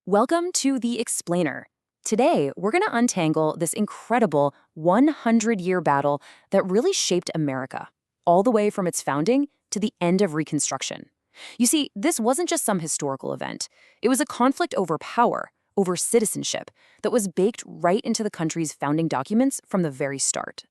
Welcome to The Explainer. Today, we're going to untangle this incredible 100-year battle that really shaped America, all the way from its founding to the end of Reconstruction. You see, this wasn't just some historical event. It was a conflict over power, over citizenship, that was baked right into the country's founding documents from the very start.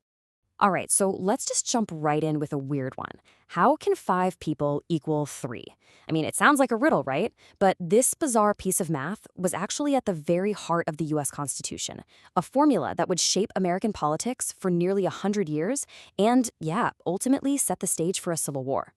All right, so let's just jump right in with a weird one. How can 5 people equal 3? I mean, it sounds like a riddle, right? But this bizarre piece of math was actually at the very heart of the US Constitution, a formula that would shape American politics for nearly 100 years and, yeah, ultimately set the stage for a civil war.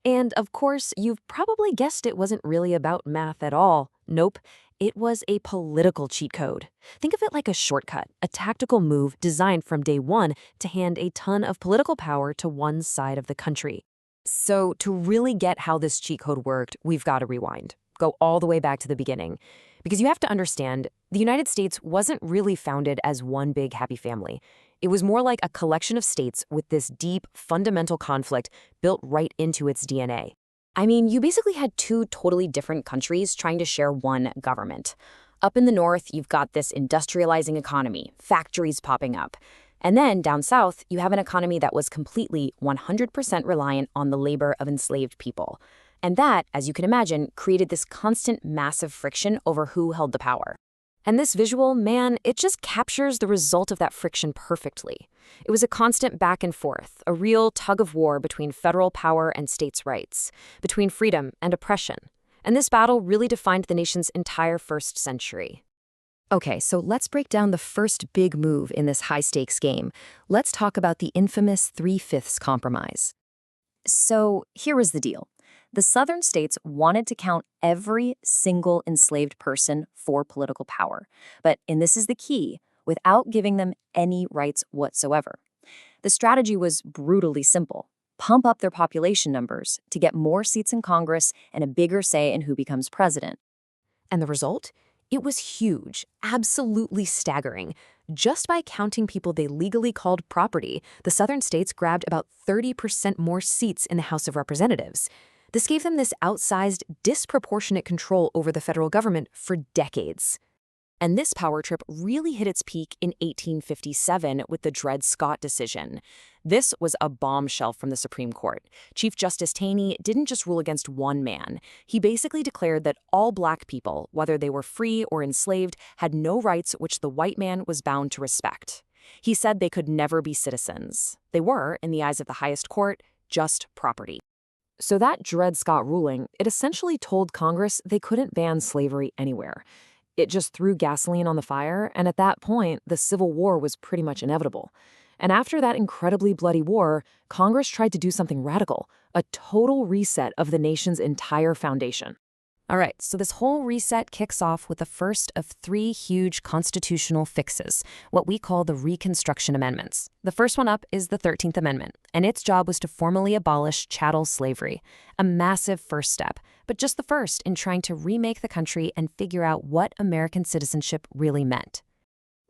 And of course, you've probably guessed it wasn't really about math at all. Nope, it was a political cheat code. Think of it like a shortcut, a tactical move designed from day one to hand a ton of political power to one side of the country. So to really get how this cheat code worked, we've got to rewind. Go all the way back to the beginning. Because you have to understand, the United States wasn't really founded as one big happy family. It was more like a collection of states with this deep, fundamental conflict built right into its DNA. I mean, you basically had 2 totally different countries trying to share one government. Up in the north, you've got this industrializing economy, factories popping up. And then down south, you have an economy that was completely 100% reliant on the labor of enslaved people. And that, as you can imagine, created this constant massive friction over who held the power. And this visual, man, it just captures the result of that friction perfectly. It was a constant back and forth, a real tug of war between federal power and states' rights, between freedom and oppression. And this battle really defined the nation's entire first century. Okay, so let's break down the first big move in this high-stakes game. Let's talk about the infamous 3/5 compromise. So here was the deal. The southern states wanted to count every single enslaved person for political power. And this is the key, without giving them any rights whatsoever. The strategy was brutally simple. Pump up their population numbers to get more seats in Congress and a bigger say in who becomes president. And the result? It was huge, absolutely staggering. Just by counting people they legally called property, the southern states grabbed about 30% more seats in the House of Representatives. This gave them this outsized, disproportionate control over the federal government for decades. And this power trip really hit its peak in 1857 with the Dred Scott decision. This was a bombshell from the Supreme Court. Chief Justice Taney didn't just rule against one man. He basically declared that all black people, whether they were free or enslaved, had no rights which the white man was bound to respect. He said they could never be citizens. They were, in the eyes of the highest court, just property. So that Dred Scott ruling, it essentially told Congress they couldn't ban slavery anywhere. It just threw gasoline on the fire, and at that point, the Civil War was pretty much inevitable. And after that incredibly bloody war, Congress tried to do something radical, a total reset of the nation's entire foundation. All right, so this whole reset kicks off with the first of 3 huge constitutional fixes, what we call the Reconstruction Amendments. The first one up is the 13th Amendment, and its job was to formally abolish chattel slavery, a massive first step, but just the first in trying to remake the country and figure out what American citizenship really meant.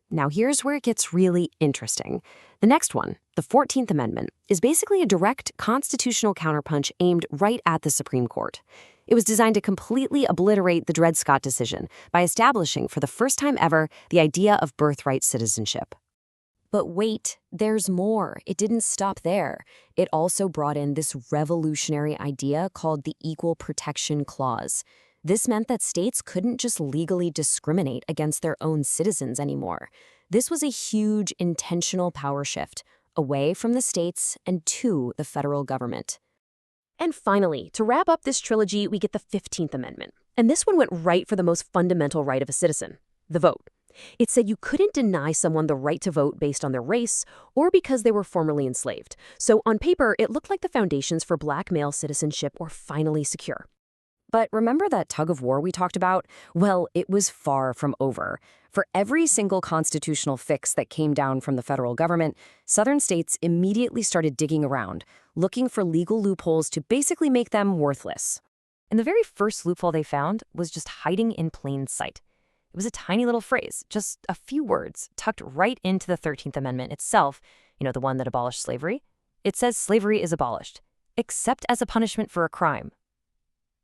Now here's where it gets really interesting. The next one, the 14th Amendment, is basically a direct constitutional counterpunch aimed right at the Supreme Court. It was designed to completely obliterate the Dred Scott decision by establishing for the first time ever the idea of birthright citizenship. But wait, there's more. It didn't stop there. It also brought in this revolutionary idea called the Equal Protection Clause. This meant that states couldn't just legally discriminate against their own citizens anymore. This was a huge intentional power shift, away from the states and to the federal government. And finally, to wrap up this trilogy, we get the 15th Amendment. And this one went right for the most fundamental right of a citizen, the vote. It said you couldn't deny someone the right to vote based on their race or because they were formerly enslaved. So on paper, it looked like the foundations for black male citizenship were finally secure. But remember that tug of war we talked about? Well, it was far from over. For every single constitutional fix that came down from the federal government, southern states immediately started digging around, looking for legal loopholes to basically make them worthless. And the very first loophole they found was just hiding in plain sight. It was a tiny little phrase, just a few words, tucked right into the 13th Amendment itself, the one that abolished slavery. It says slavery is abolished, except as a punishment for a crime.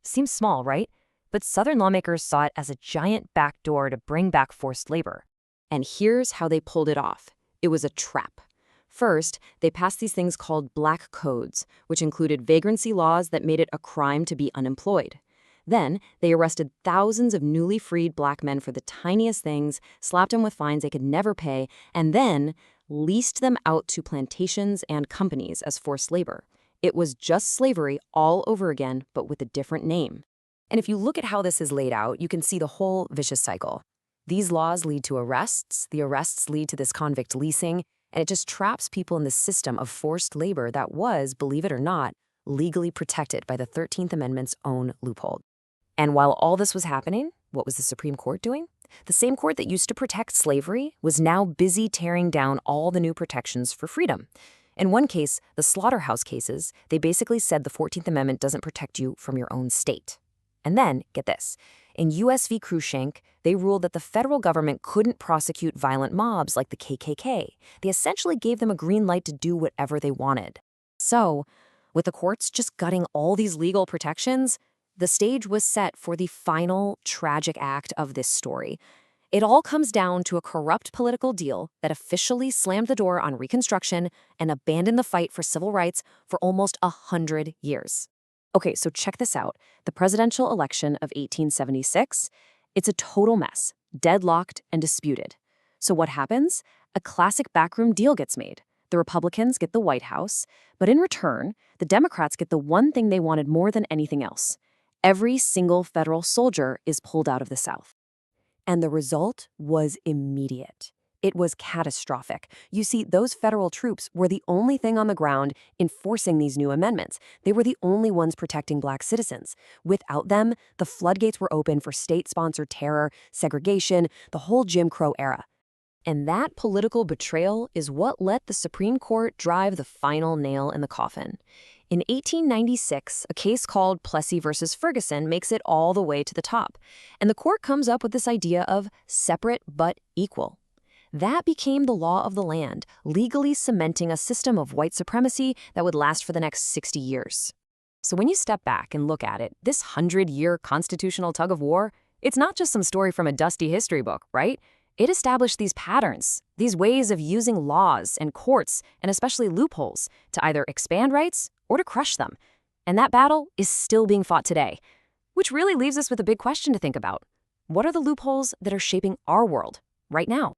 Seems small, right? But Southern lawmakers saw it as a giant backdoor to bring back forced labor. And here's how they pulled it off. It was a trap. First, they passed these things called black codes, which included vagrancy laws that made it a crime to be unemployed. Then, they arrested thousands of newly freed black men for the tiniest things, slapped them with fines they could never pay, and then leased them out to plantations and companies as forced labor. It was just slavery all over again, but with a different name. And if you look at how this is laid out, you can see the whole vicious cycle. These laws lead to arrests, the arrests lead to this convict leasing, and it just traps people in this system of forced labor that was, believe it or not, legally protected by the 13th Amendment's own loophole. And while all this was happening, what was the Supreme Court doing? The same court that used to protect slavery was now busy tearing down all the new protections for freedom. In one case, the slaughterhouse cases, they basically said the 14th Amendment doesn't protect you from your own state. And then, get this, in U.S. v. Cruikshank, they ruled that the federal government couldn't prosecute violent mobs like the KKK. They essentially gave them a green light to do whatever they wanted. So, with the courts just gutting all these legal protections, the stage was set for the final tragic act of this story. It all comes down to a corrupt political deal that officially slammed the door on Reconstruction and abandoned the fight for civil rights for almost 100 years. Okay, so check this out. The presidential election of 1876, it's a total mess, deadlocked and disputed. So what happens? A classic backroom deal gets made. The Republicans get the White House, but in return, the Democrats get the one thing they wanted more than anything else. Every single federal soldier is pulled out of the South. And the result was immediate. It was catastrophic. You see, those federal troops were the only thing on the ground enforcing these new amendments. They were the only ones protecting black citizens. Without them, the floodgates were open for state-sponsored terror, segregation, the whole Jim Crow era. And that political betrayal is what let the Supreme Court drive the final nail in the coffin. In 1896, a case called Plessy versus Ferguson makes it all the way to the top. And the court comes up with this idea of separate but equal. That became the law of the land, legally cementing a system of white supremacy that would last for the next 60 years. So when you step back and look at it, this 100-year constitutional tug of war, it's not just some story from a dusty history book, right? It established these patterns, these ways of using laws and courts, and especially loopholes, to either expand rights or to crush them. And that battle is still being fought today, which really leaves us with a big question to think about. What are the loopholes that are shaping our world right now?